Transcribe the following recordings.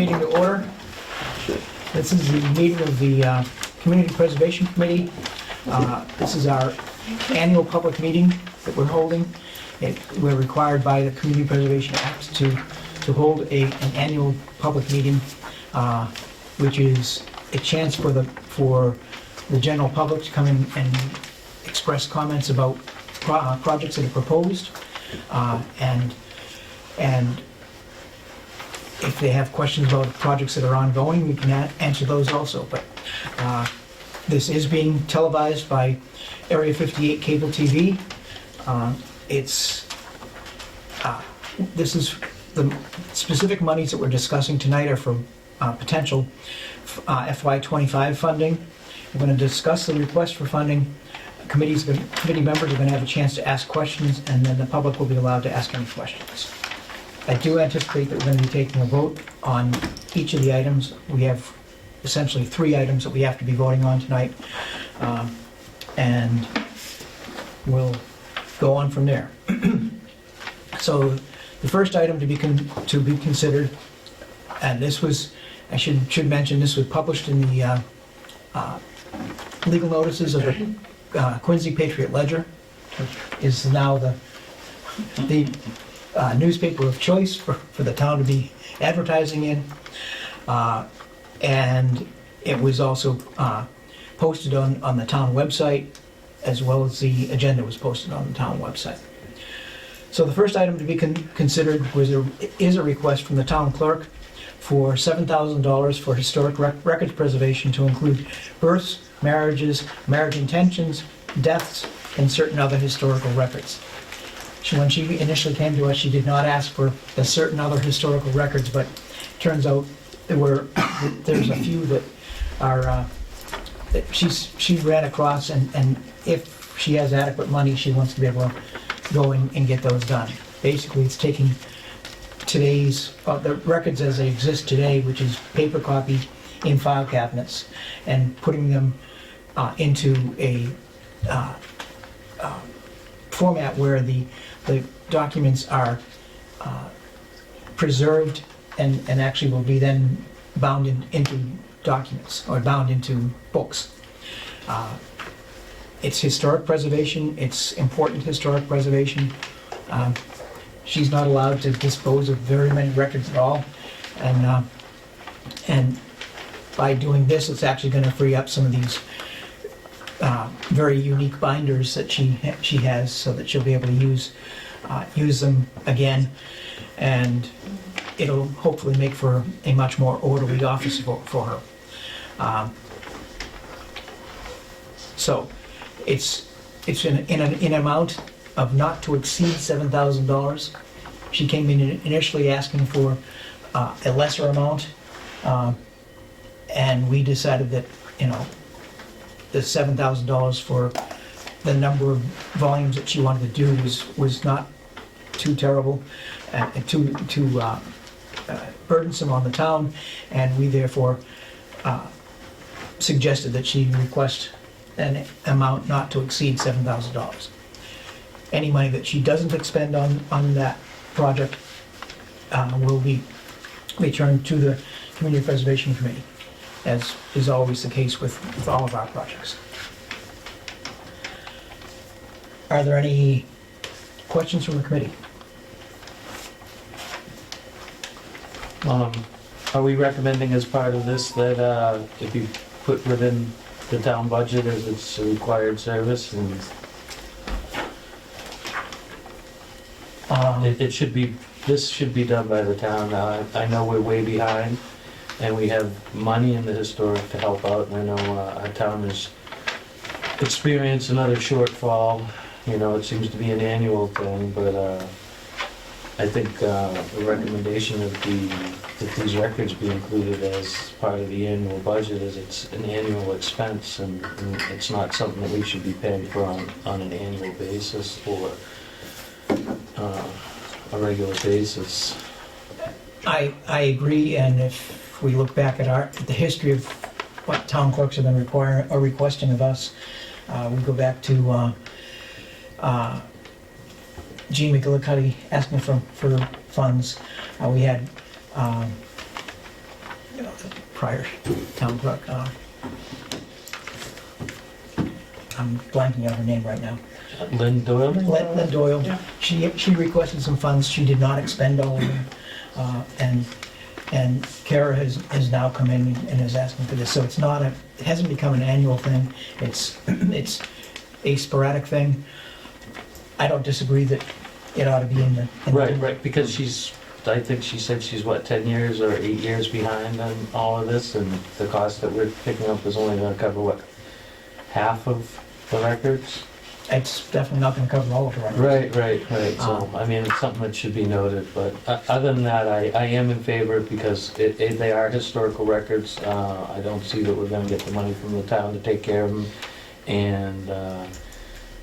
meeting to order. This is the meeting of the Community Preservation Committee. This is our annual public meeting that we're holding. We're required by the Community Preservation Act to hold an annual public meeting, which is a chance for the general public to come in and express comments about projects that are proposed, and if they have questions about projects that are ongoing, we can answer those also. But this is being televised by Area 58 Cable TV. This is the specific monies that we're discussing tonight are for potential FY25 funding. We're going to discuss the request for funding. Committee members are going to have a chance to ask questions, and then the public will be allowed to ask any questions. I do anticipate that we're going to be taking a vote on each of the items. We have essentially 3 items that we have to be voting on tonight, and we'll go on from there. So the first item to be considered, and this was, I should mention, this was published in the legal notices of the Quincy Patriot Ledger, is now the newspaper of choice for the town to be advertising in, and it was also posted on the town website, as well as the agenda was posted on the town website. So the first item to be considered is a request from the town clerk for $7,000 for historic records preservation, to include births, marriages, marriage intentions, deaths, and certain other historical records. When she initially came to us, she did not ask for the certain other historical records, but turns out there's a few that are that she ran across, and if she has adequate money, she wants to be able to go in and get those done. Basically, it's taking today's the records as they exist today, which is paper copy in file cabinets, and putting them into a format where the documents are preserved and actually will be then bound into documents, or bound into books. It's historic preservation. It's important historic preservation. She's not allowed to dispose of very many records at all, and by doing this, it's actually going to free up some of these very unique binders that she has, so that she'll be able to use them again, and it'll hopefully make for a much more orderly office for her. So it's in an amount of not to exceed $7,000. She came in initially asking for a lesser amount, and we decided that, the $7,000 for the number of volumes that she wanted to do was not too terrible and too burdensome on the town, and we therefore suggested that she request an amount not to exceed $7,000. Any money that she doesn't expend on that project will be returned to the Community Preservation Committee, as is always the case with all of our projects. Are there any questions from the committee? Are we recommending as part of this that it be put within the town budget as it's a required service, and this should be done by the town? I know we're way behind, and we have money in the historic to help out, and I know our town has experienced another shortfall. It seems to be an annual thing, but I think the recommendation that these records be included as part of the annual budget is it's an annual expense, and it's not something that we should be paying for on an annual basis or a regular basis. I agree, and if we look back at the history of what town clerks have been requesting of us, we go back to Gene McGillicuddy asking for funds. We had prior town clerk. I'm blanking on her name right now. Lynn Doyle? Lynn Doyle. She requested some funds. She did not expend all of them. And Kara has now come in and is asking for this. So it's not it hasn't become an annual thing. It's a sporadic thing. I don't disagree that it ought to be in the. Right, because I think she said she's, what, 10 years or 8 years behind on all of this, and the cost that we're picking up is only gonna cover, what, half of the records? It's definitely not gonna cover all of the records. Right, so, I mean, it's something that should be noted, but other than that, I am in favor because they are historical records. I don't see that we're gonna get the money from the town to take care of them, and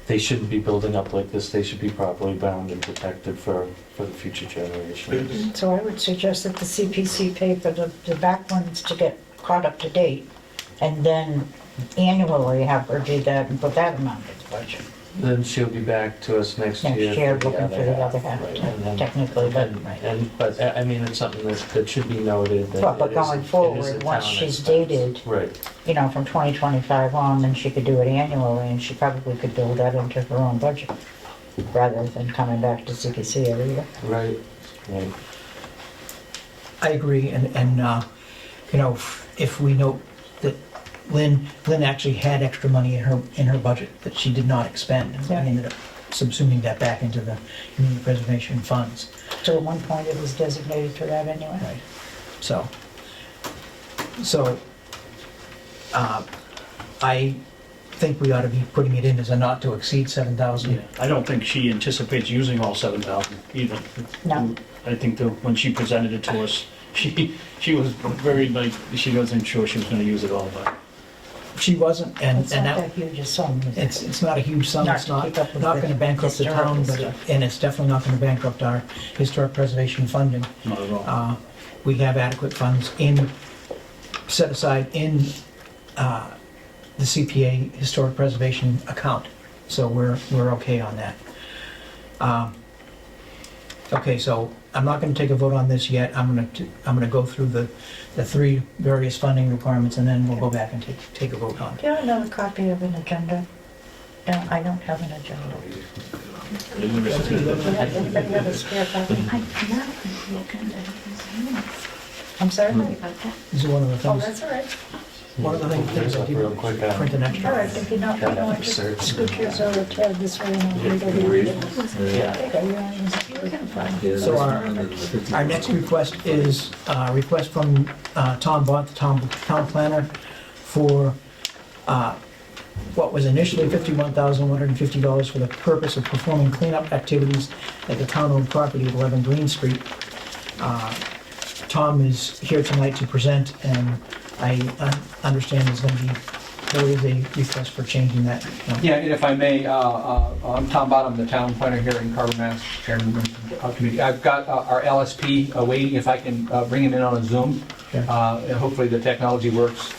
they shouldn't be building up like this. They should be properly bound and protected for the future generations. So I would suggest that the CPC pay for the back ones to get caught up to date, and then annually have her do that and put that amount in the budget. Then she'll be back to us next year. Next year, looking for the other half, Right, and then- technically, but, right. But, I mean, it's something that should be noted. that But it is a- going it is a forward, once town she's expense. dated, Right, from 2025 on, then she could do it annually, and she probably could build that into her own budget, rather than coming back to CPC every year. right. I agree, and if we note that Lynn actually had extra money in her budget that she did not expend, and Yeah. ended up subsuming that back into the community preservation funds. So at one point, it was designated for that anyway. Right. So, I think we ought to be putting it in as a not to exceed 7,000. Yeah, I don't think she anticipates using all 7,000 either. No. I think that when she presented it to us, she was very, like, she wasn't sure she was gonna use it all, but She wasn't, and It's not that, that huge a sum. is it? it's not a huge sum, Not it's to not keep up with gonna the bankrupt the town, historical but, stuff. and it's definitely not gonna bankrupt our historic preservation funding. not at all. We have adequate funds set aside in the CPA Historic Preservation account, so we're okay on that. Okay, so I'm not gonna take a vote on this yet. I'm gonna go through the three various funding requirements, and then we'll go back and take a vote on it. Do you have another copy of an agenda? No, I don't have an agenda. Anybody have a spare copy? I'm sorry? These are one of the Oh, things, that's all right. one of the things I Real did quick, print an All extra. right, if you're not, Gotta going have to search. scoot yours over to this way and I'll read it. Yeah. Okay, So our next request is a request from Tom Bont, the town planner, for what was initially $51,150 for the purpose of performing cleanup activities at the town-owned property at 11 Green Street. Tom is here tonight to present, and I understand there is a request for changing that. Yeah, and if I may, I'm Tom Bottom, the town planner here in Carver, Mass, chairman of the committee. I've got our LSP waiting, if I can bring him in on a Zoom. Okay. And hopefully the technology works.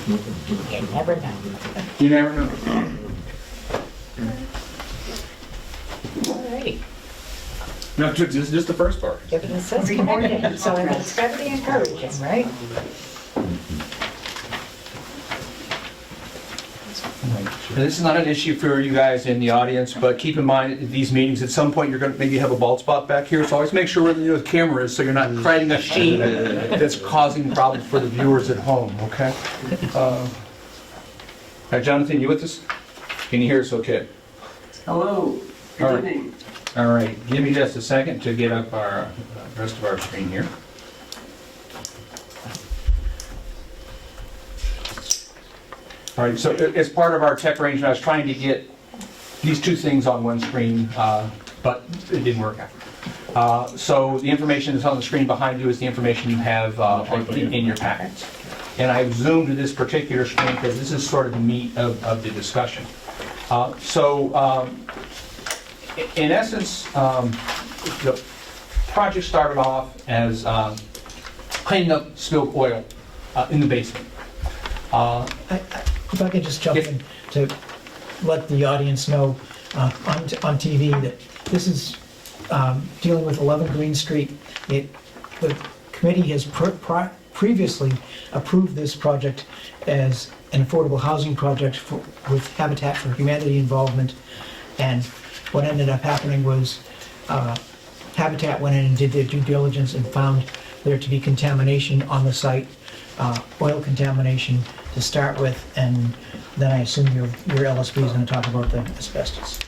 you never know. You never know. All right. No, this is just the first part. If it says connected, so it's got to be encouraging, right? And this is not an issue for you guys in the audience, but keep in mind, at these meetings, at some point, you're going to maybe have a bald spot back here, so always make sure where the camera is, so you're not creating a sheen that's causing problems for the viewers at home, okay? All right, Jonathan, you with us? Can you hear us okay? Hello, All right. good evening. All right, give me just a second to get up our rest of our screen here. All right, so as part of our tech arrangement, I was trying to get these two things on one screen, but it didn't work out. So the information that's on the screen behind you is the information you have in your packets. And I've zoomed to this particular screen because this is sort of the meat of the discussion. In essence, the project started off as cleaning up spilled oil in the basement. If I could just jump in to let the audience know on TV that this is dealing with 11 Green Street. The committee has previously approved this project as an affordable housing project with Habitat for Humanity involvement. And what ended up happening was Habitat went in and did their due diligence and found there to be contamination on the site, oil contamination to start with, and then I assume your LSP is going to talk about the asbestos.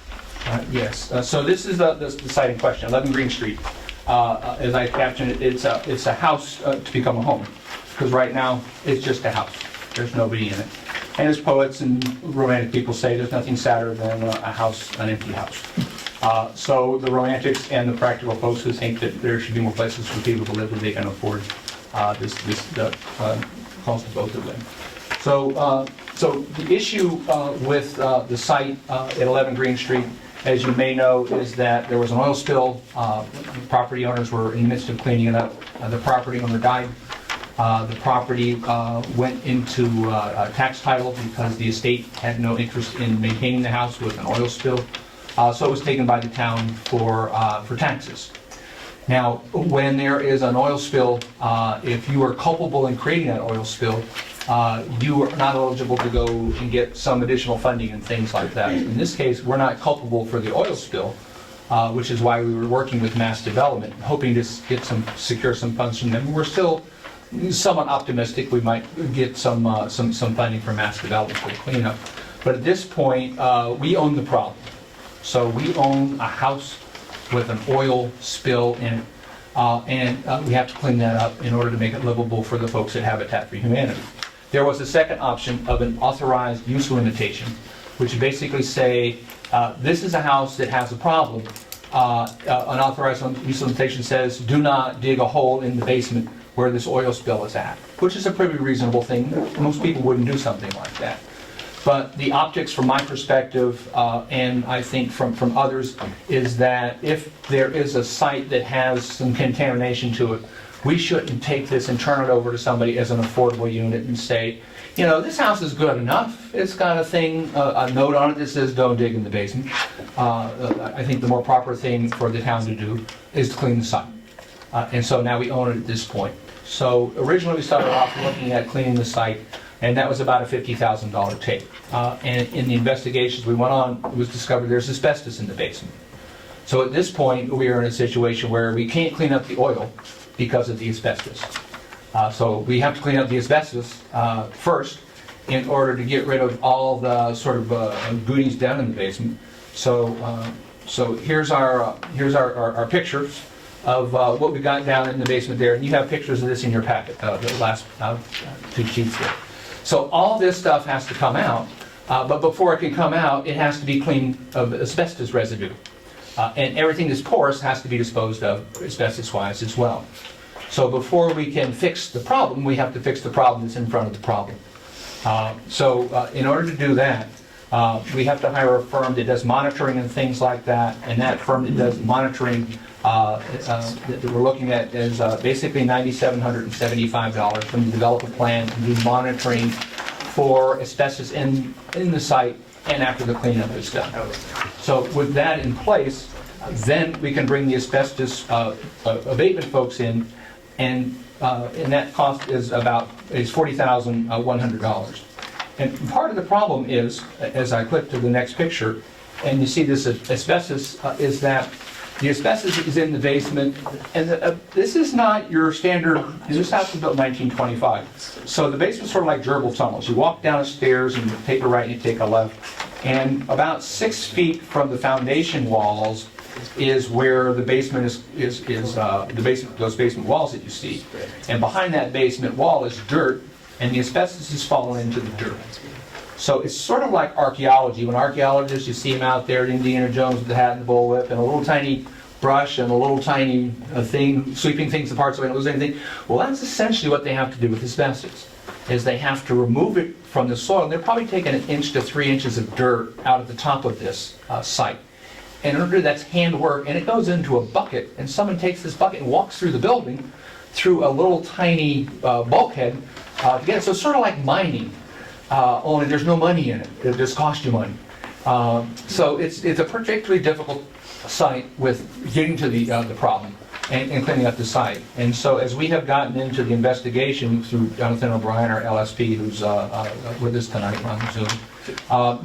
Yes, so this is the site in question, 11 Green Street. As I captioned it, it's a house to become a home, because right now it's just a house. There's nobody in it. And as poets and romantic people say, there's nothing sadder than a house, an empty house. So the romantics and the practical folks who think that there should be more places for people to live that they can afford the cost of both of them. So the issue with the site at 11 Green Street, as you may know, is that there was an oil spill. Property owners were in the midst of cleaning it up. The property owner died. The property went into tax title because the estate had no interest in maintaining the house with an oil spill. So it was taken by the town for taxes. Now, when there is an oil spill, if you are culpable in creating that oil spill, you are not eligible to go and get some additional funding and things like that. In this case, we're not culpable for the oil spill, which is why we were working with Mass Development, hoping to secure some funds from them. We're still somewhat optimistic we might get some funding from Mass Development for the cleanup. But at this point, we own the problem. So we own a house with an oil spill in it, and we have to clean that up in order to make it livable for the folks at Habitat for Humanity. There was a second option of an authorized use limitation, which basically say, this is a house that has a problem. An authorized use limitation says, do not dig a hole in the basement where this oil spill is at, which is a pretty reasonable thing. Most people wouldn't do something like that. But the optics from my perspective, and I think from others, is that if there is a site that has some contamination to it, we shouldn't take this and turn it over to somebody as an affordable unit and say, you know, this house is good enough. It's got a note on it that says don't dig in the basement. I think the more proper thing for the town to do is to clean the site. And so now we own it at this point. So originally we started off looking at cleaning the site, and that was about a $50,000 take. And in the investigations we went on, it was discovered there's asbestos in the basement. So at this point, we are in a situation where we can't clean up the oil because of the asbestos. So we have to clean up the asbestos first in order to get rid of all the sort of goodies down in the basement. So here's our pictures of what we got down in the basement there. And you have pictures of this in your packet, the last 2 sheets there. So all this stuff has to come out, but before it can come out, it has to be cleaned of asbestos residue. And everything that's porous has to be disposed of asbestos-wise as well. So before we can fix the problem, we have to fix the problem that's in front of the problem. So in order to do that, we have to hire a firm that does monitoring and things like that, and that firm that does monitoring that we're looking at is basically $9,775 from the developer plan to do monitoring for asbestos in the site and after the cleanup is done. So with that in place, then we can bring the asbestos abatement folks in, and that cost is $40,100. And part of the problem is, as I click to the next picture, and you see this asbestos, is that the asbestos is in the basement, and this is not your standard. This house was built in 1925, so the basement's sort of like gerbil tunnels. You walk down the stairs and you take a right and you take a left, and about 6 feet from the foundation walls is where the basement is those basement walls that you see, and behind that basement wall is dirt, and the asbestos has fallen into the dirt. So it's sort of like archaeology. When archaeologists, you see them out there at Indiana Jones with the hat and the bullwhip and a little tiny brush and a little tiny thing, sweeping things apart so they don't lose anything. Well, that's essentially what they have to do with asbestos, is they have to remove it from the soil. And they're probably taking 1 to 3 inches of dirt out at the top of this site. And under that's handwork, and it goes into a bucket, and someone takes this bucket and walks through the building through a little tiny bulkhead to get it. So it's sort of like mining. Only there's no money in it. It just costs you money. So it's a particularly difficult site with getting to the problem. and cleaning up the site. And so as we have gotten into the investigation through Jonathan O'Brien, our LSP, who's with us tonight on Zoom,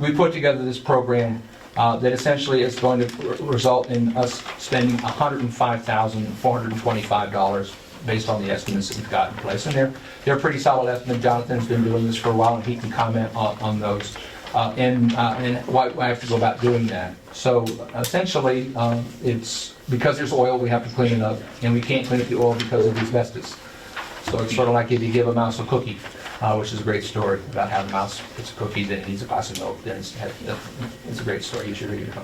we put together this program that essentially is going to result in us spending $105,425 based on the estimates that we've got in place. And they're a pretty solid estimate. Jonathan's been doing this for a while, and he can comment on those. And why I have to go about doing that. So essentially, it's because there's oil, we have to clean it up, and we can't clean up the oil because of asbestos. So it's sort of like if you give a mouse a cookie, which is a great story about how the mouse gets a cookie, then it needs a glass of milk. Then it's a great story. You should read it.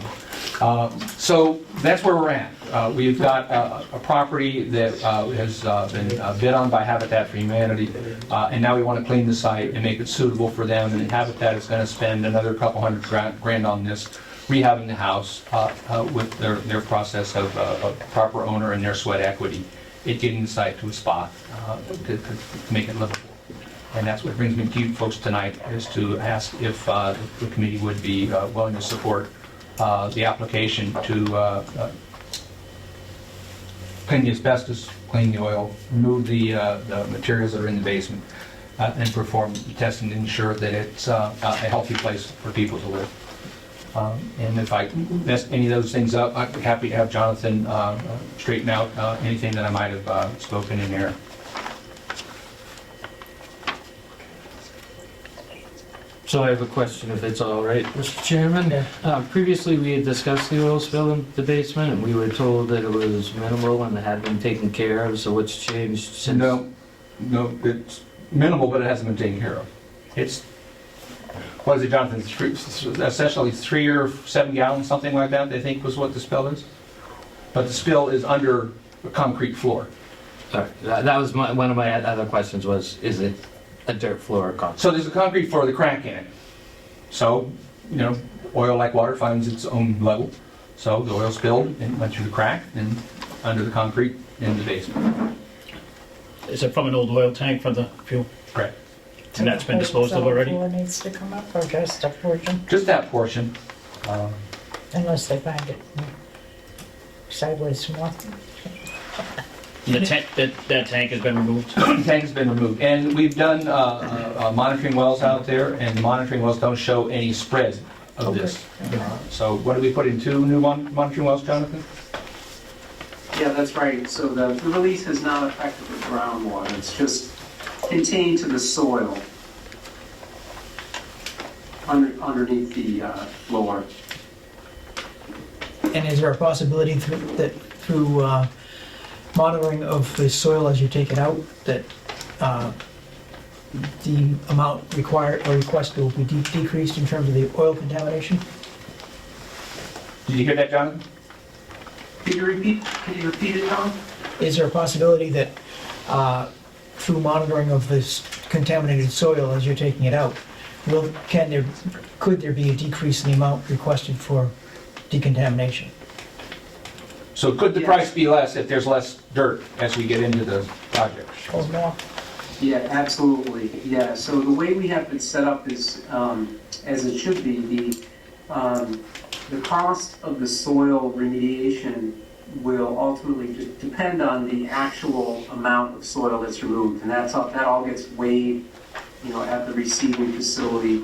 So that's where we're at. We've got a property that has been bid on by Habitat for Humanity, and now we want to clean the site and make it suitable for them. And Habitat is going to spend another couple $100 grand on this, rehabbing the house with their process of proper owner and their sweat equity, it getting the site to a spot to make it livable. And that's what brings me to you folks tonight, is to ask if the committee would be willing to support the application to clean the asbestos, clean the oil, remove the materials that are in the basement, and perform testing to ensure that it's a healthy place for people to live. And if I mess any of those things up, I'd be happy to have Jonathan straighten out anything that I might have spoken in there. So I have a question, if it's all right, Mr. Chairman. Previously, we had discussed the oil spill in the basement, and we were told that it was minimal and it had been taken care of, so what's changed since? No, it's minimal, but it hasn't been taken care of. It's, what is it, Jonathan, essentially 3 or 7 gallons, something like that, they think was what the spill is? But the spill is under a concrete floor. Sorry, that was one of my other questions was, is it a dirt floor or concrete? So there's a concrete floor with a crack in it. So, oil like water finds its own level. So the oil spilled and went through the crack and under the concrete in the basement. Is it from an old oil tank for the fuel? Correct. And that's been disposed of already? Floor needs to come up, or just a portion, Just that portion. unless they find it sideways more. And that tank has been removed? The tank has been removed. And we've done monitoring wells out there, and the monitoring wells don't show any spread of this. So what did we put in, 2 new monitoring wells, Jonathan? Yeah, that's right. So the release has not affected the groundwater. It's just contained to the soil underneath the floor. And is there a possibility through monitoring of the soil as you take it out, that the amount required or requested will be decreased in terms of the oil contamination? Did you hear that, Jonathan? Can you repeat it, Tom? Is there a possibility that through monitoring of this contaminated soil as you're taking it out, could there be a decrease in the amount requested for decontamination? So could the Yes. price be less if there's less dirt as we get into the project? Or more? Yeah, absolutely. Yeah, so the way we have it set up is, as it should be, the cost of the soil remediation will ultimately depend on the actual amount of soil that's removed, and that all gets weighed, at the receiving facility.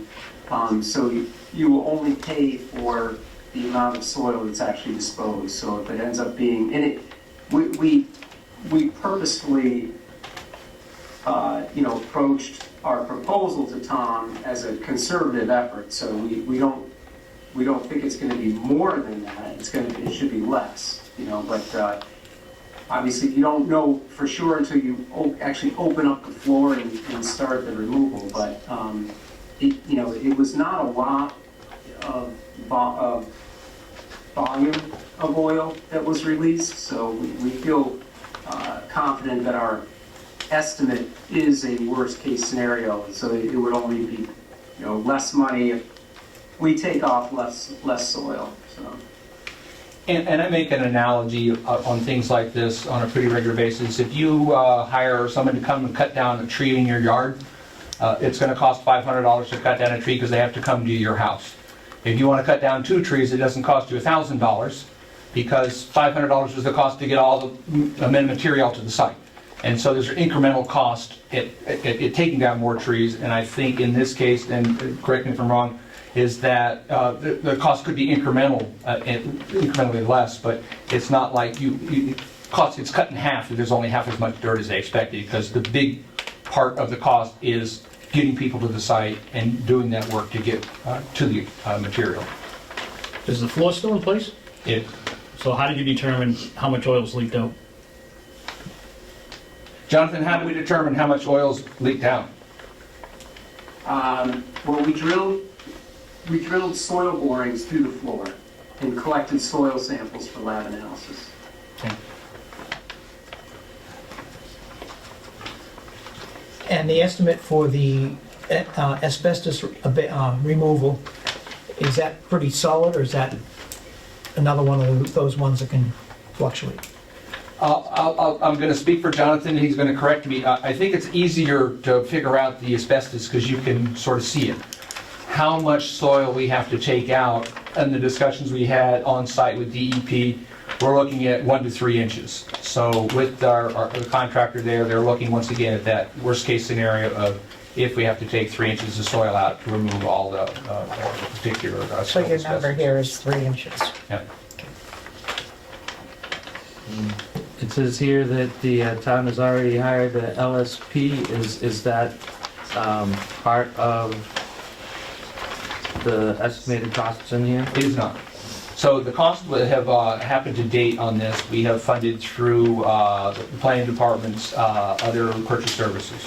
So you will only pay for the amount of soil that's actually disposed. So if it ends up being, and we purposefully, approached our proposal to Tom as a conservative effort. So we don't think it's going to be more than that. It should be less. But obviously you don't know for sure until you actually open up the floor and start the removal. But it was not a lot of volume of oil that was released, so we feel confident that our estimate is a worst case scenario. So it would only be less money if we take off less soil. So. And I make an analogy on things like this on a pretty regular basis. If you hire someone to come and cut down a tree in your yard, it's going to cost $500 to cut down a tree because they have to come to your house. If you want to cut down 2 trees, it doesn't cost you $1,000. because $500 was the cost to get all the amendment material to the site. And so there's an incremental cost at taking down more trees, and I think in this case, and correct me if I'm wrong, is that the cost could be incremental, incrementally less, but it's not like it's cut in half if there's only half as much dirt as they expected, because the big part of the cost is getting people to the site and doing that work to get to the material. Is the floor still in place? So how did you determine how much oil's leaked out? Jonathan, how do we determine how much oil's leaked out? Well, we drilled soil borings through the floor and collected soil samples for lab analysis. And the estimate for the asbestos removal, is that pretty solid, or is that another one of those ones that can fluctuate? I'm going to speak for Jonathan, and he's going to correct me. I think it's easier to figure out the asbestos because you can sort of see it. How much soil we have to take out, and the discussions we had on site with DEP, we're looking at 1 to 3 inches. So with our contractor there, they're looking once again at that worst case scenario of if we have to take 3 inches of soil out to remove all the particular So your asbestos. number here is 3 inches. Yeah. It says here that the town has already hired the LSP. Is that part of the estimated costs in here? It is not. So the costs that have happened to date on this, we have funded through the planning department's other purchase services.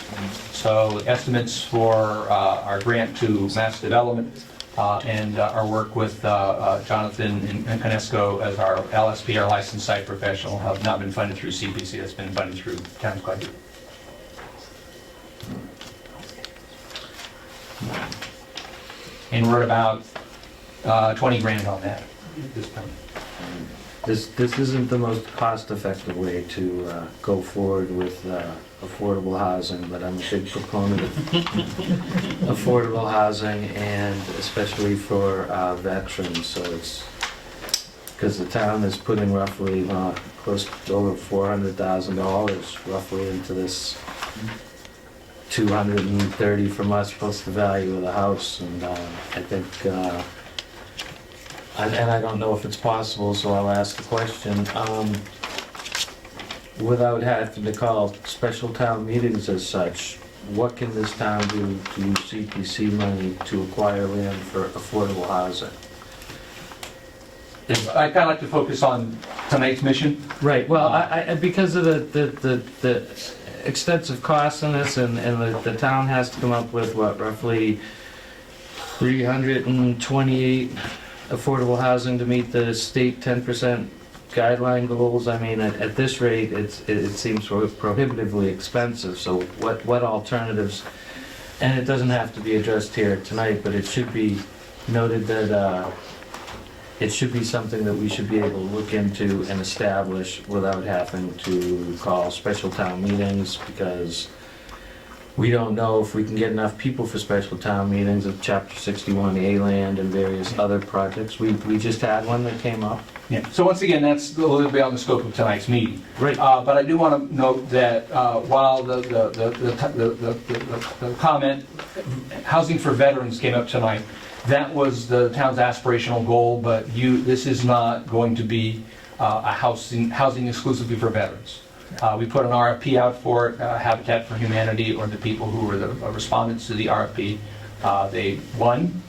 So estimates for our grant to mass development and our work with Jonathan and Conesco as our LSP, our licensed site professional, have not been funded through CPC. It's been funded through town's budget. And we're at about 20 grand on that at this point. This isn't the most cost-effective way to go forward with affordable housing, but I'm a big proponent of affordable housing, and especially for veterans. So it's because the town is putting roughly close to over $400,000 roughly into this. 230 from us plus the value of the house, and I think. And I don't know if it's possible, so I'll ask the question. Without having to call special town meetings as such, what can this town do to use CPC money to acquire land for affordable housing? I kind of like to focus on tonight's mission. Right, well, I because of the extensive costs in this, and the town has to come up with, what, roughly 328 affordable housing to meet the state 10% guideline goals. I mean, at this rate, it seems prohibitively expensive. So what alternatives? And it doesn't have to be addressed here tonight, but it should be noted that it should be something that we should be able to look into and establish without having to call special town meetings, because we don't know if we can get enough people for special town meetings of Chapter 61A land and various other projects. We just had one that came up. Yeah. So once again, that's a little bit on the scope of tonight's meeting. Right. But I do want to note that while the comment, housing for veterans, came up tonight, that was the town's aspirational goal, but this is not going to be a housing exclusively for veterans. We put an RFP out for it, Habitat for Humanity, or the people who were the respondents to the RFP. They won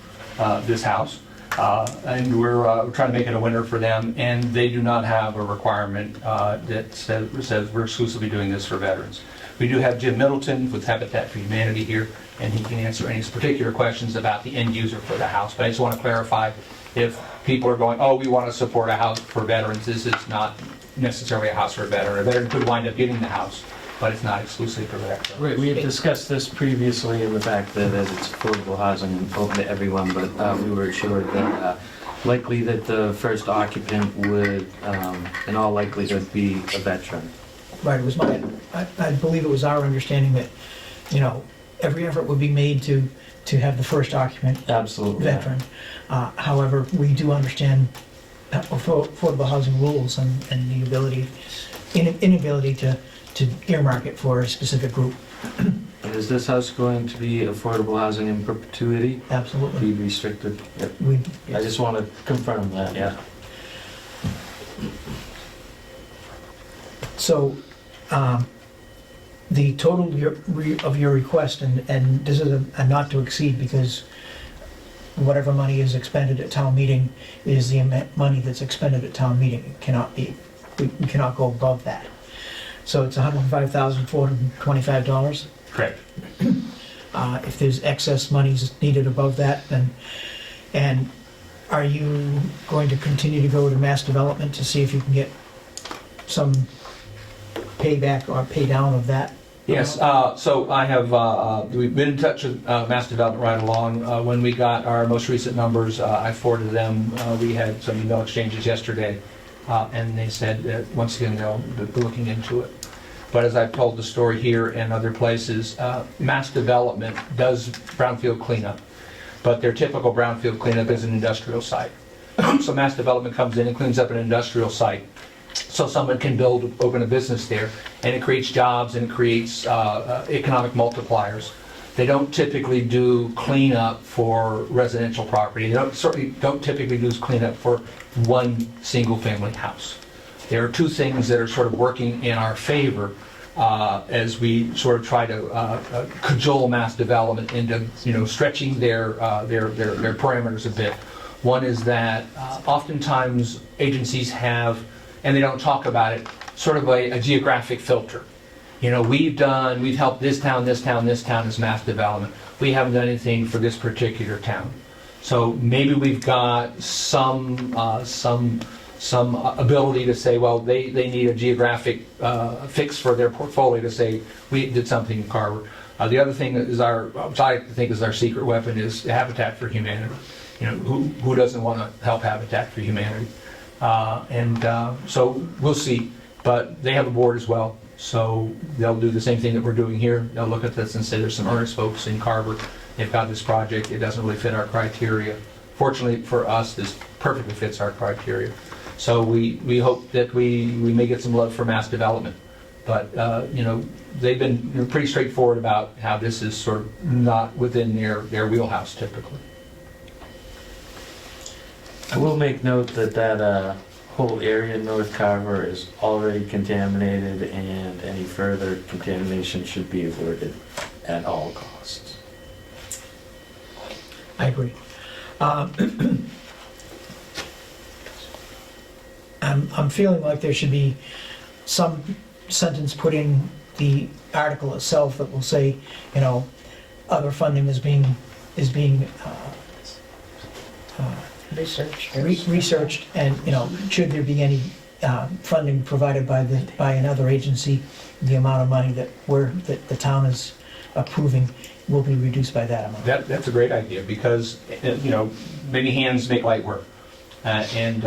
this house, and we're trying to make it a winner for them, and they do not have a requirement that says we're exclusively doing this for veterans. We do have Jim Middleton with Habitat for Humanity here, and he can answer any particular questions about the end user for the house. But I just want to clarify, if people are going, oh, we want to support a house for veterans, this is not necessarily a house for a veteran. A veteran could wind up getting the house, but it's not exclusively for veterans. Right, we had discussed this previously in the fact that it's affordable housing and open to everyone, but we were assured that likely that the first occupant would, in all likelihood, be a veteran. Right, it was I believe it was our understanding that, every effort would be made to have the first occupant Absolutely. veteran. However, we do understand affordable housing rules and the inability to earmark it for a specific group. And is this house going to be affordable housing in perpetuity? Absolutely. Be restricted? Yep. We, I just want to confirm that, yeah. So, the total of your request, and this is a not to exceed, because whatever money is expended at town meeting is the money that's expended at town meeting. It cannot be, we cannot go above that. So it's $105,425. Correct. If there's excess monies needed above that, then, and are you going to continue to go to mass development to see if you can get some payback or pay down of that? Yes, so I have, we've been in touch with Mass Development right along. When we got our most recent numbers, I forwarded them. We had some email exchanges yesterday, and they said that, once again, they're looking into it. But as I've told the story here and other places, Mass Development does brownfield cleanup, but their typical brownfield cleanup is an industrial site. So Mass Development comes in and cleans up an industrial site, so someone can open a business there, and it creates jobs and it creates economic multipliers. They don't typically do cleanup for residential property. They certainly don't typically do cleanup for one single-family house. There are two things that are sort of working in our favor as we sort of try to cajole Mass Development into, stretching their parameters a bit. One is that oftentimes agencies have, and they don't talk about it, sort of a geographic filter. We've helped this town as Mass Development. We haven't done anything for this particular town. So maybe we've got some ability to say, well, they need a geographic fix for their portfolio to say, we did something in Carver. The other thing is which I think is our secret weapon, is Habitat for Humanity. Who doesn't want to help Habitat for Humanity? So we'll see, but they have a board as well, so they'll do the same thing that we're doing here. They'll look at this and say, there's some earnest folks in Carver, they've got this project, it doesn't really fit our criteria. Fortunately for us, this perfectly fits our criteria. So we hope that we may get some love for Mass Development, but they've been pretty straightforward about how this is sort of not within their wheelhouse typically. I will make note that whole area in North Carver is already contaminated, and any further contamination should be avoided at all costs. I agree. I'm feeling like there should be some sentence put in the article itself that will say, other funding is being researched, and should there be any funding provided by another agency, the amount of money that the town is approving will be reduced by that amount. That's a great idea, because many hands make light work, and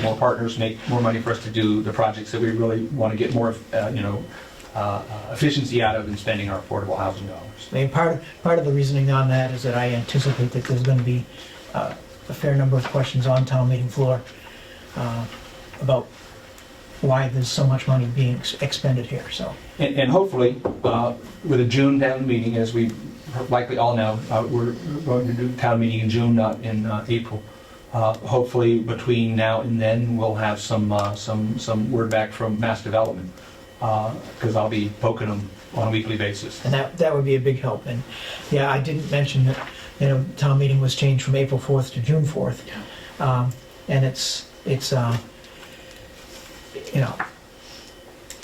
more partners make more money for us to do the projects that we really want to get more efficiency out of in spending our affordable housing dollars. I mean, part of the reasoning on that is that I anticipate that there's going to be a fair number of questions on town meeting floor about why there's so much money being expended here. So, and hopefully, with a June town meeting, as we likely all know, we're going to do town meeting in June, not in April. Hopefully, between now and then, we'll have some word back from Mass Development, because I'll be poking them on a weekly basis. and that would be a big help. And yeah, I didn't mention that town meeting was changed from April 4th to June 4th, and it's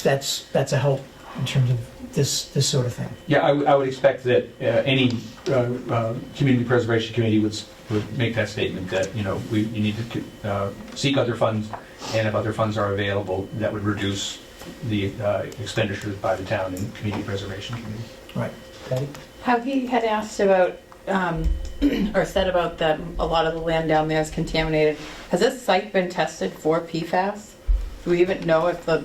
that's a help in terms of this sort of thing. Yeah, I would expect that any community preservation committee would make that statement, that you need to seek other funds, and if other funds are available, that would reduce the expenditures by the town and community preservation committee. Right. Patty? How he had asked about, or said about that a lot of the land down there is contaminated. Has this site been tested for PFAS? Do we even know if the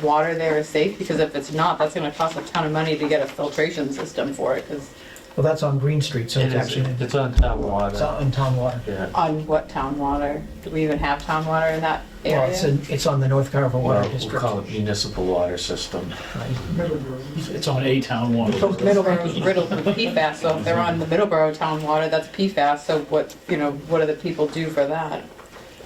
water there is safe? Because if it's not, that's going to cost a ton of money to get a filtration system for it. Because Well, that's on Green Street, so it's actually, It's on town it's water. out in town water. Yeah. On what town water? Do we even have town water in that Well, it's area? it's on the North Carver Water Well, we'll District. call it municipal water system. It's on a town water. Middleborough's riddled with PFAS, so if they're on the Middleborough town water, that's PFAS, so what, what do the people do for that?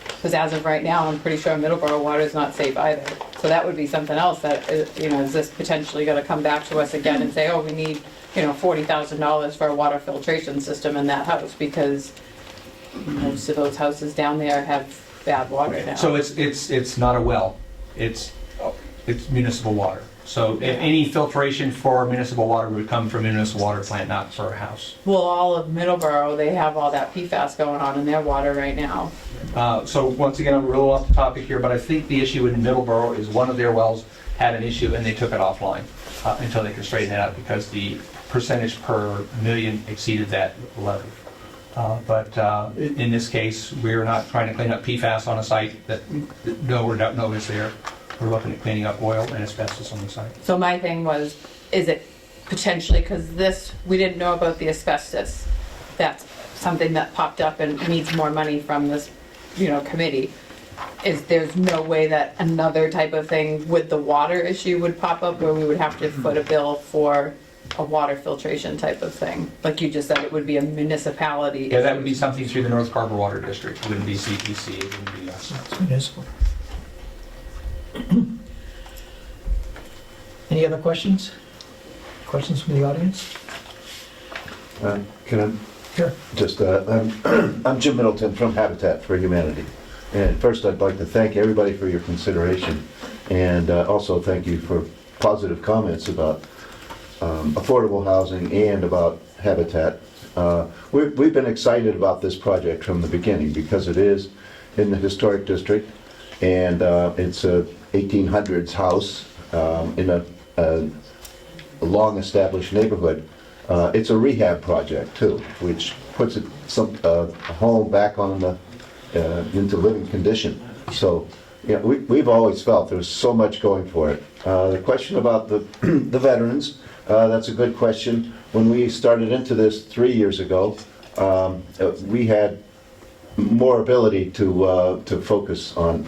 Because as of right now, I'm pretty sure Middleborough water is not safe either. So that would be something else that, is this potentially gonna come back to us again and say, oh, we need, $40,000 for a water filtration system in that house, because most of those houses down there have bad water now. So it's not a well, it's municipal water. So any filtration for municipal water would come from a municipal water plant, not for a house. Well, all of Middleborough, they have all that PFAS going on in their water right now. So once again, I'm a little off the topic here, but I think the issue in Middleborough is one of their wells had an issue and they took it offline until they could straighten it out because the percentage per million exceeded that level. But in this case, we're not trying to clean up PFAS on a site that no is there. We're looking at cleaning up oil and asbestos on the site. So my thing was, is it potentially, because we didn't know about the asbestos, that's something that popped up and needs more money from this, committee. There's no way that another type of thing with the water issue would pop up where we would have to foot a bill for a water filtration type of thing? Like you just said, it would be a municipality. Yeah, that would be something through the North Carver Water District. It wouldn't be CPC, it wouldn't be us. It's municipal. Any other questions? Questions from the audience? Can I Sure. just, I'm Jim Middleton from Habitat for Humanity. And first, I'd like to thank everybody for your consideration, and also thank you for positive comments about affordable housing and about Habitat. We've been excited about this project from the beginning because it is in the historic district, and it's a 1800s house in a long-established neighborhood. It's a rehab project too, which puts a home back on the into living condition. So, we've always felt there's so much going for it. The question about the the veterans, that's a good question. When we started into this 3 years ago, we had more ability to focus on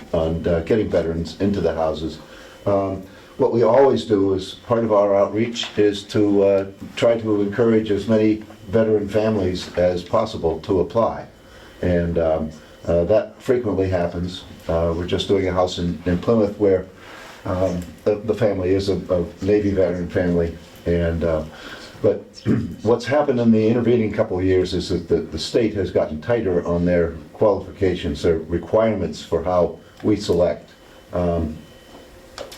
getting veterans into the houses. What we always do as part of our outreach is to try to encourage as many veteran families as possible to apply. And that frequently happens. We're just doing a house in Plymouth where the family is a Navy veteran family. And but what's happened in the intervening couple of years is that the state has gotten tighter on their qualifications, their requirements for how we select.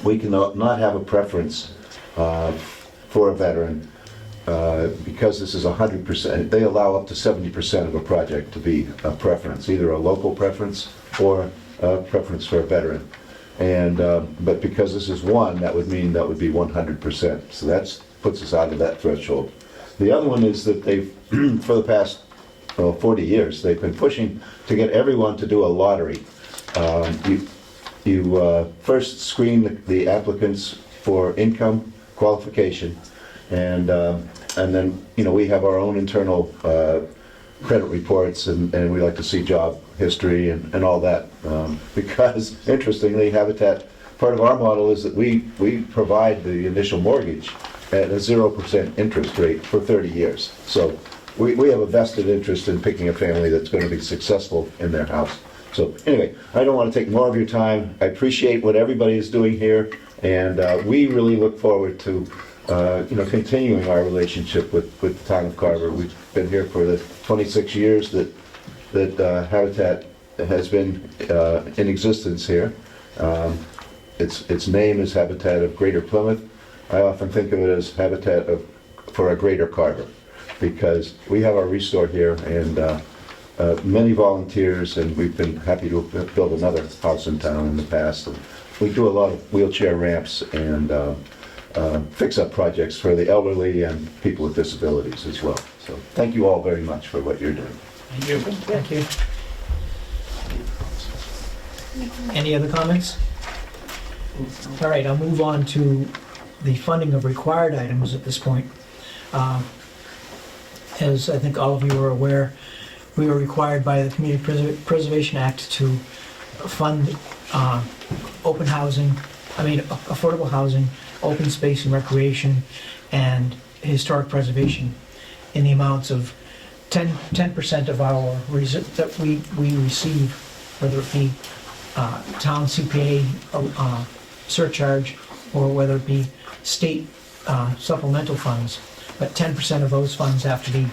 We cannot have a preference for a veteran because this is 100%. They allow up to 70% of a project to be a preference, either a local preference or a preference for a veteran. And but because this is one, that would mean that would be 100%. So that puts us out of that threshold. The other one is that they've, for the past 40 years, they've been pushing to get everyone to do a lottery. You first screen the applicants for income qualification, and then we have our own internal credit reports, and we like to see job history and all that, because interestingly, Habitat, part of our model is that we provide the initial mortgage at a 0% interest rate for 30 years. So we have a vested interest in picking a family that's going to be successful in their house. So anyway, I don't want to take more of your time. I appreciate what everybody is doing here, and we really look forward to continuing our relationship with the town of Carver. We've been here for the 26 years that Habitat has been in existence here. Its name is Habitat of Greater Plymouth. I often think of it as Habitat for a Greater Carver, because we have our restore here, and many volunteers, and we've been happy to build another house in town in the past. And we do a lot of wheelchair ramps and fix-up projects for the elderly and people with disabilities as well. So thank you all very much for what you're doing. Thank you. Thank you. Any other comments? All right, I'll move on to the funding of required items at this point. as I think all of you are aware, we are required by the Community Preservation Act to fund open housing, affordable housing, open space and recreation, and historic preservation in the amounts of 10% of our that we receive, whether it be town CPA surcharge or whether it be state supplemental funds. But 10% of those funds have to be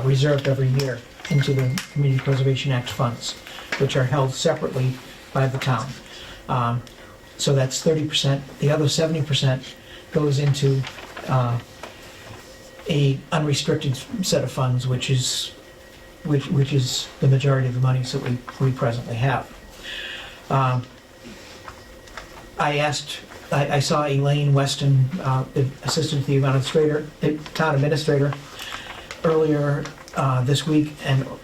reserved every year into the Community Preservation Act funds, which are held separately by the town. So that's 30%. The other 70% goes into a unrestricted set of funds, which is the majority of the monies that we presently have. I saw Elaine Weston, the assistant to the town administrator, earlier this week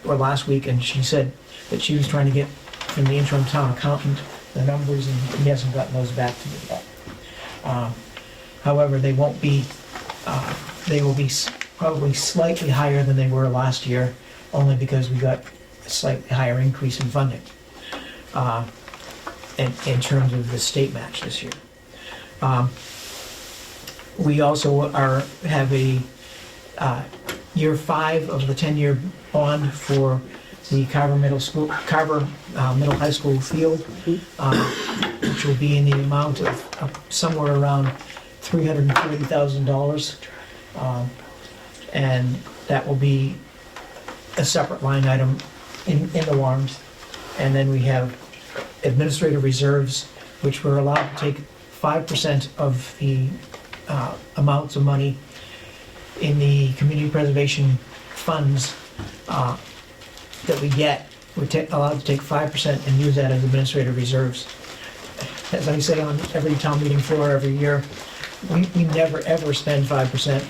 or last week, and she said that she was trying to get from the interim town accountant the numbers, and he hasn't gotten those back to me yet. However, they will be probably slightly higher than they were last year, only because we got a slightly higher increase in funding in terms of the state match this year. We also have a year 5 of the 10-year bond for the Carver Middle High School field, which will be in the amount of somewhere around $340,000, and that will be a separate line item in the warrant. And then we have administrative reserves, which we're allowed to take 5% of the amounts of money in the community preservation funds that we get. We're allowed to take 5% and use that as administrative reserves. As I say on every town meeting floor every year, we never ever spend 5%.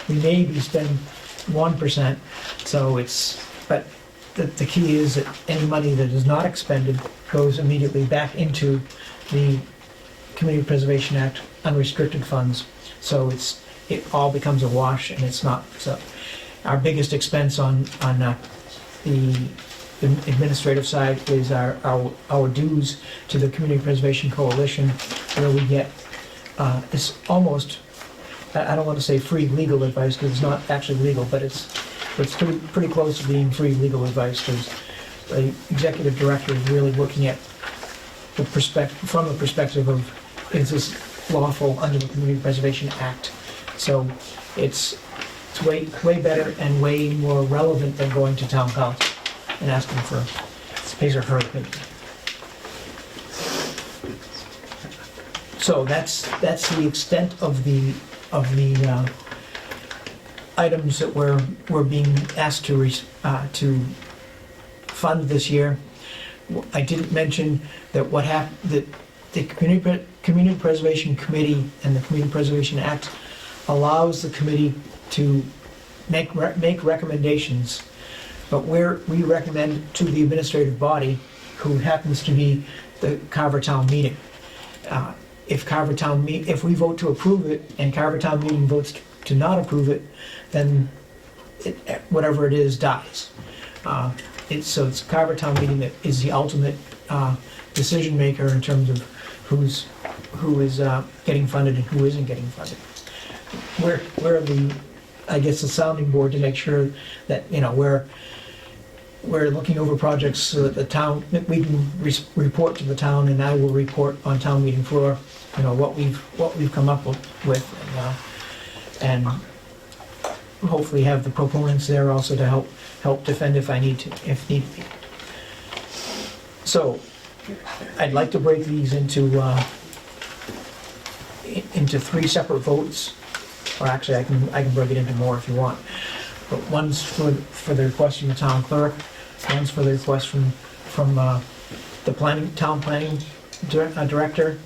We maybe spend 1%. So but the key is that any money that is not expended goes immediately back into the Community Preservation Act unrestricted funds. So it all becomes a wash, and it's not. So our biggest expense on the administrative side is our dues to the Community Preservation Coalition, where we get it's almost, I don't want to say free legal advice because it's not actually legal, but it's pretty close to being free legal advice, because the executive director is really looking at from the perspective of, is this lawful under the Community Preservation Act? So it's way better and way more relevant than going to town council and asking for his or her opinion. So that's the extent of the items that we're being asked to fund this year. I didn't mention that that the Community Preservation Committee and the Community Preservation Act allows the committee to make recommendations, but we recommend to the administrative body, who happens to be the Carver Town Meeting. If we vote to approve it and Carver Town Meeting votes to not approve it, then whatever it is dies. So it's Carver Town Meeting that is the ultimate decision maker in terms of who is getting funded and who isn't getting funded. We're the sounding board to make sure that we're looking over projects so that we can report to the town, and I will report on town meeting floor, what we've come up with, and hopefully have the proponents there also to help defend if need be. So I'd like to break these into 3 separate votes, or actually I can break it into more if you want. But one's for the request from the town clerk, one's for the request from the town planning director,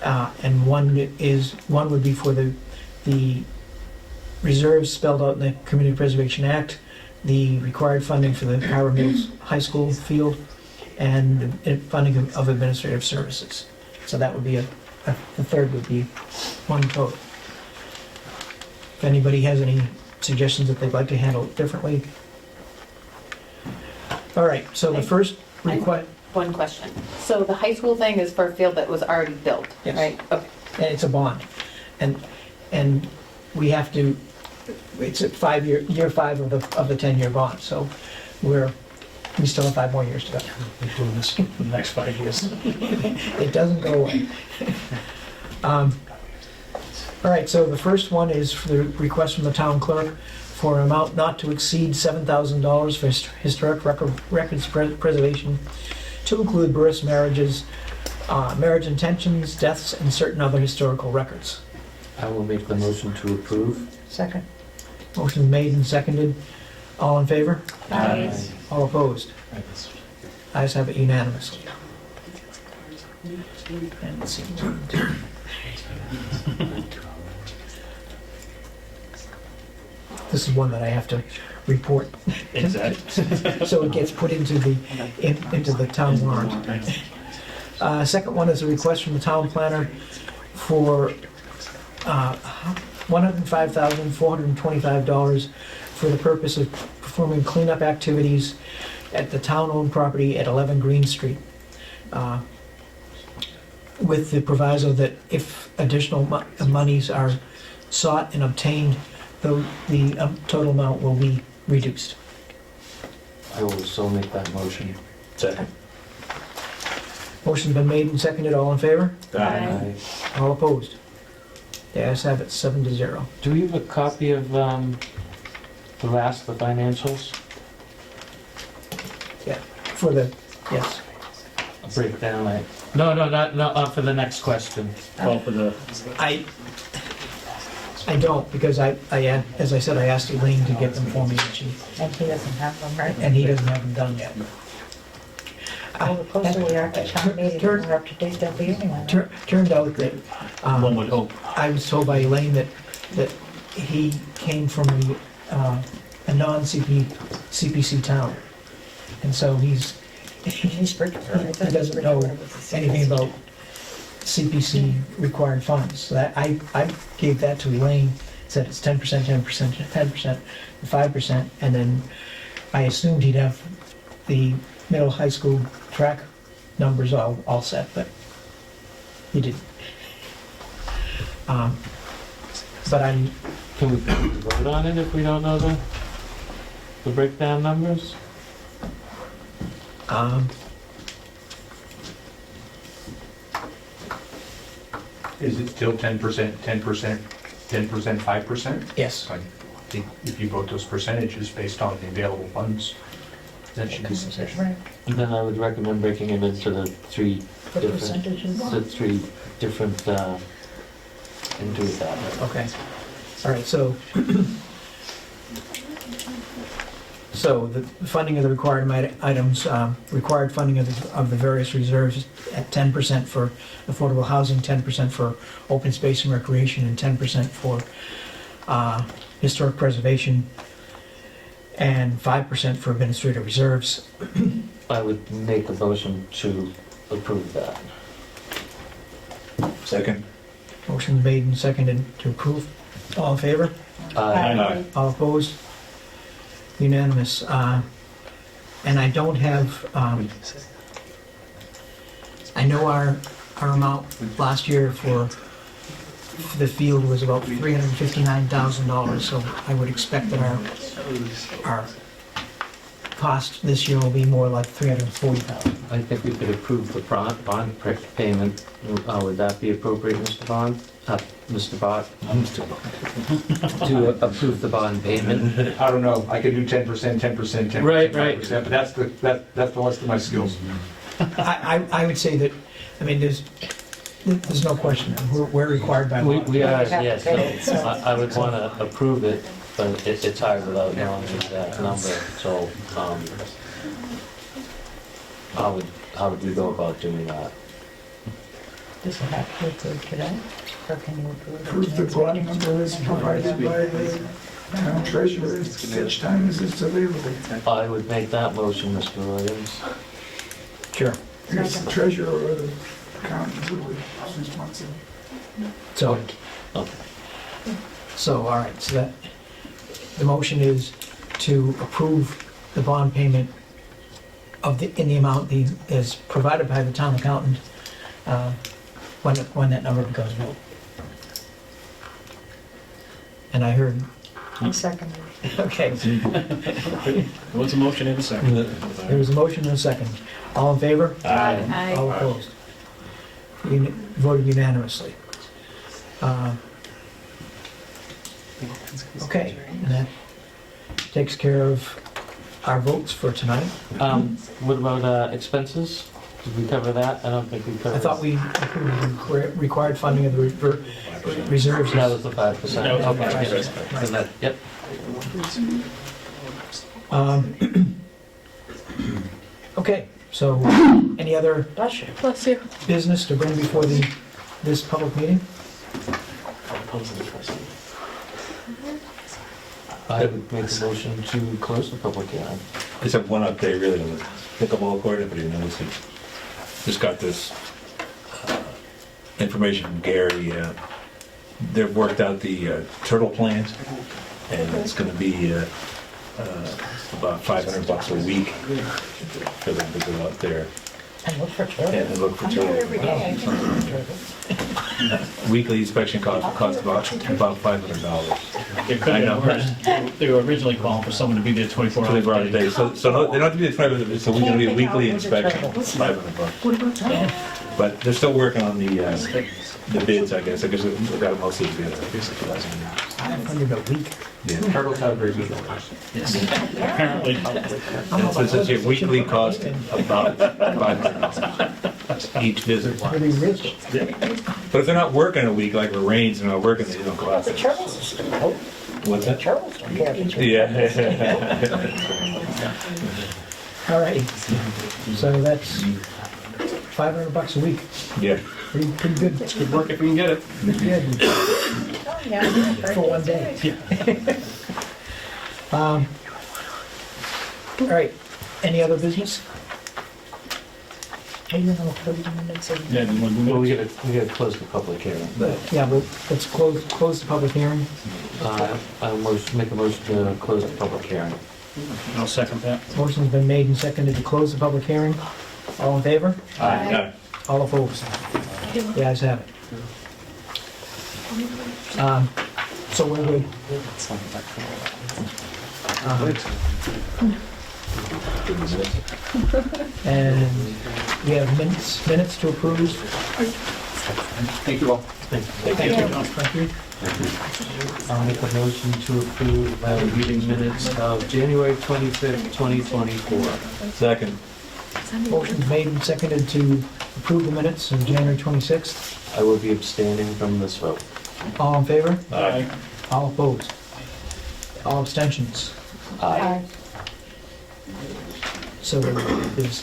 and one would be for the reserves spelled out in the Community Preservation Act, the required funding for the Carver Middle High School field, and the funding of administrative services. So that would be the third would be one vote. If anybody has any suggestions that they'd like to handle it differently. All right, so the first request, One question. So the high school thing is for a field that was already built, Yes. right? Okay. and it's a bond, and we have to, it's at year 5 of the 10-year bond, so we still have 5 more years to go. We're doing this for the next 5 years. It doesn't go away. All right, so the first one is for the request from the town clerk for an amount not to exceed $7,000 for historic records preservation to include births, marriages, marriage intentions, deaths, and certain other historical records. I will make the motion to approve. Second. Motion made and seconded. All in favor? Aye. All opposed? Ayes have it unanimously. And let's see. This is one that I have to report. Exactly. So it gets put into the town warrant. Second one is a request from the town planner for $105,425 for the purpose of performing cleanup activities at the town-owned property at 11 Green Street, with the proviso that if additional monies are sought and obtained, the total amount will be reduced. I will so make that motion. Second. Motion's been made and seconded. All in favor? Aye. All opposed? The ayes have it, 7-0. Do we have a copy of the financials? For the, yes. A breakdown, like, no, for the next question. Call for the, I don't, because as I said, I asked Elaine to get them for me, And he doesn't have them, right? and he doesn't have them done yet. Well, the closer we are to town meeting, the more up to date they'll be anyway. Turned out that, one would hope. I was told by Elaine that he came from a non-CPC town. And so He's Bridgeport. I thought he doesn't know Bridgeport was the anything CPC. about CPC required funds. So that, I gave that to Elaine, said it's 10%, 10%, 10%, 5%, and then I assumed he'd have the middle high school track numbers all set, but he didn't. But Can we vote on it if we don't know the breakdown numbers? Is it still 10%, 10%, 10%, 5%? yes, I think if you vote those percentages based on the available funds, that should be sufficient. Right. And then I would recommend breaking it into the three The different, percentages. and do it that way. okay. All right, so, so the funding of the required items, required funding of the various reserves at 10% for affordable housing, 10% for open space and recreation, and 10% for historic preservation, and 5% for administrative reserves. I would make a motion to approve that. Second. Motion made and seconded to approve. All in favor? Aye. All opposed? Unanimous. And I don't have, I know our amount last year for the field was about $359,000, so I would expect that our cost this year will be more like $340,000. I think we could approve the bond payment. Would that be appropriate, Mr. Bond? Mr. Bott? To approve the bond payment? I don't know, I could do 10%, 10%, 10%, Right. 5%, but that's the list of my skills. I would say that, I mean, there's no question, we're required by law. We are, have to yes, pay it, so so- I would want to approve it, but it's hard without knowing the exact number, so how would we go about doing that? Does it have to be approved today? Or can you approve it? Proof the bond number is provided by the town treasurer at such time as it's available. I would make that motion, Mr. Williams. Sure. It's the treasurer or the accountant who is responsible. So, Okay. all right, so that, the motion is to approve the bond payment in the amount is provided by the town accountant, when that number becomes available. And I heard, I'll second it. okay, What's a motion in a second? there was a motion and a second. All in favor? Aye. All opposed? Voted unanimously. Okay, and that takes care of our votes for tonight. What about expenses? Did we cover that? I don't think we covered. I thought we approved the required funding of the reserves. That was the 5%. That was the Okay, 5%. yeah. So that- Yep. Okay, so any other Bless you. Bless you. business to bring before this public meeting? I would make a motion to close the public hearing. I just have one update really on the pickleball court, everybody knows it. Just got this information from Gary. They've worked out the turtle plant, and it's gonna be about $500 a week for them to go out there And look for turtles. and look for I'm there every turtles. day. I can look for turtles. Weekly inspection cost about $500. I I know. know. They were originally calling for someone to be there 24 So they hours. brought it today, so they don't have to be the 500, so we're gonna be a weekly inspection, $500. What about turtles? But they're still working on the bids, I guess. I guess we got them mostly together. I guess it was. 500 a week. Yeah. Turtles have very good Apparently, And so it says here, weekly cost about $500 each visit. Pretty rich. But if they're not working a week, like it rains and they're not working, they don't go out The there. turtles are still out. What's The that? turtles don't care if it's. Yeah. All right, so that's $500 a week. Yeah. Pretty good. good work if we can get it. Pretty good Oh, yeah. for one day. All right, any other business? Are you gonna put it in the next meeting? Yeah, do you want to Well, do we it? gotta close the public hearing. Yeah, well, let's close the public hearing. Make a motion to close the public hearing. I'll second that. Motion's been made and seconded to close the public hearing. All in favor? Aye. All opposed? The ayes have it. So we're good. And we have minutes to approve. Thank you all. Thank you. I'll make a motion to approve the meeting minutes of January 25th, 2024. Second. Motion's made and seconded to approve the minutes of January 26th. I will be abstaining from this vote. All in favor? Aye. All opposed? All abstentions? Aye. So there's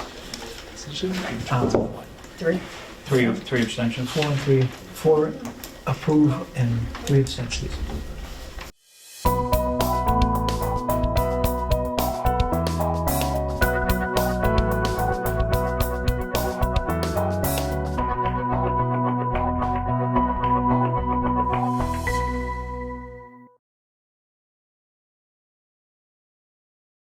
Three. Three abstentions. 4 and 3, 4 approve and 3 abstentions.